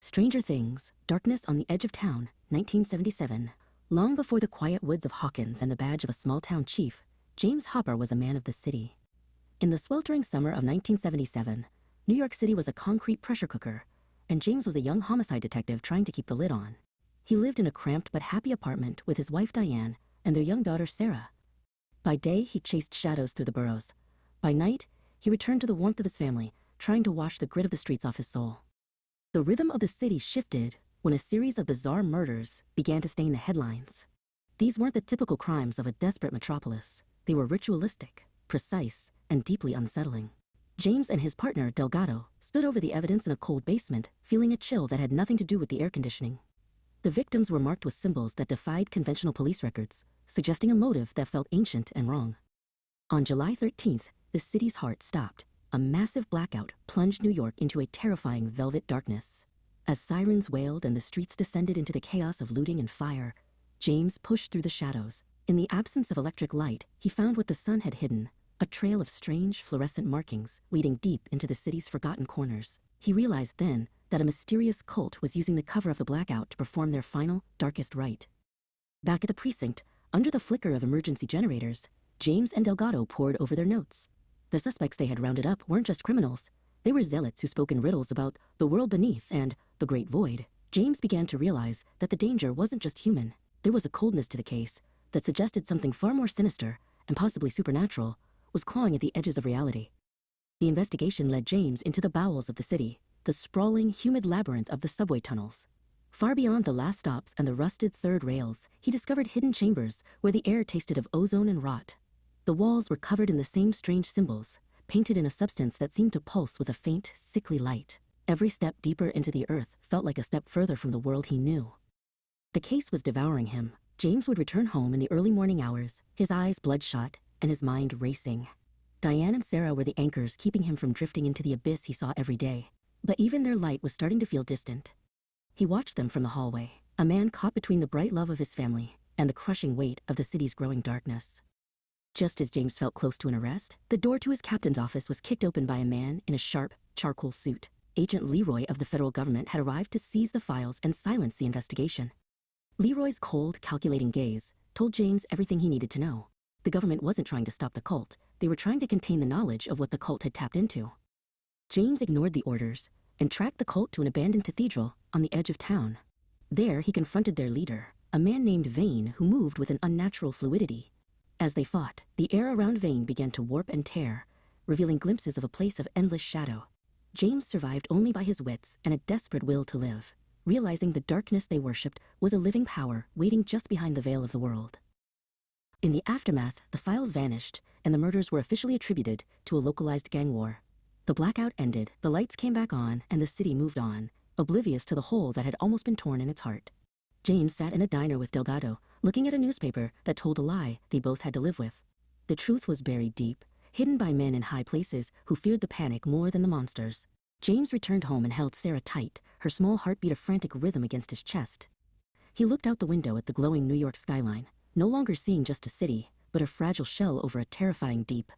Stranger Things, Darkness on the Edge of Town, 1977. Long before the quiet woods of Hawkins and the badge of a small-town chief, James Hopper was a man of the city. In the sweltering summer of 1977, New York City was a concrete pressure cooker, and James was a young homicide detective trying to keep the lid on. He lived in a cramped but happy apartment with his wife Diane and their young daughter Sarah. By day, he chased shadows through the boroughs. By night, he returned to the warmth of his family, trying to wash the grit of the streets off his soul. The rhythm of the city shifted when a series of bizarre murders began to stain the headlines. These weren't the typical crimes of a desperate metropolis. They were ritualistic, precise, and deeply unsettling. James and his partner, Delgado, stood over the evidence in a cold basement, feeling a chill that had nothing to do with the air conditioning. The victims were marked with symbols that defied conventional police records, suggesting a motive that felt ancient and wrong. On July 13th, the city's heart stopped. A massive blackout plunged New York into a terrifying velvet darkness. As sirens wailed and the streets descended into the chaos of looting and fire, James pushed through the shadows. In the absence of electric light, he found what the sun had hidden, a trail of strange fluorescent markings leading deep into the city's forgotten corners. He realized then that a mysterious cult was using the cover of the blackout to perform their final, darkest rite. Back at the precinct, under the flicker of emergency generators, James and Delgado pored over their notes. The suspects they had rounded up weren't just criminals. They were zealots who spoke in riddles about the world beneath and the great void. James began to realize that the danger wasn't just human. There was a coldness to the case that suggested something far more sinister and possibly supernatural was clawing at the edges of reality. The investigation led James into the bowels of the city, the sprawling, humid labyrinth of the subway tunnels. Far beyond the last stops and the rusted third rails, he discovered hidden chambers where the air tasted of ozone and rot. The walls were covered in the same strange symbols, painted in a substance that seemed to pulse with a faint, sickly light. Every step deeper into the earth felt like a step further from the world he knew. The case was devouring him. James would return home in the early morning hours, his eyes bloodshot and his mind racing. Diane and Sarah were the anchors keeping him from drifting into the abyss he saw every day. But even their light was starting to feel distant. He watched them from the hallway, a man caught between the bright love of his family and the crushing weight of the city's growing darkness. Just as James felt close to an arrest, the door to his captain's office was kicked open by a man in a sharp, charcoal suit. Agent Leroy of the federal government had arrived to seize the files and silence the investigation. Leroy's cold, calculating gaze told James everything he needed to know. The government wasn't trying to stop the cult. They were trying to contain the knowledge of what the cult had tapped into. James ignored the orders and tracked the cult to an abandoned cathedral on the edge of town. There, he confronted their leader, a man named Vane who moved with an unnatural fluidity. As they fought, the air around Vane began to warp and tear, revealing glimpses of a place of endless shadow. James survived only by his wits and a desperate will to live, realizing the darkness they worshipped was a living power waiting just behind the veil of the world. In the aftermath, the files vanished, and the murders were officially attributed to a localized gang war. The blackout ended, the lights came back on, and the city moved on, oblivious to the hole that had almost been torn in its heart. James sat in a diner with Delgado, looking at a newspaper that told a lie they both had to live with. The truth was buried deep, hidden by men in high places who feared the panic more than the monsters. James returned home and held Sarah tight, her small heart beat a frantic rhythm against his chest. He looked out the window at the glowing New York skyline, no longer seeing just a city, but a fragile shell over a terrifying deep.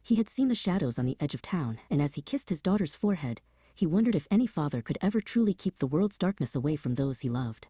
He had seen the shadows on the edge of town, and as he kissed his daughter's forehead, he wondered if any father could ever truly keep the world's darkness away from those he loved.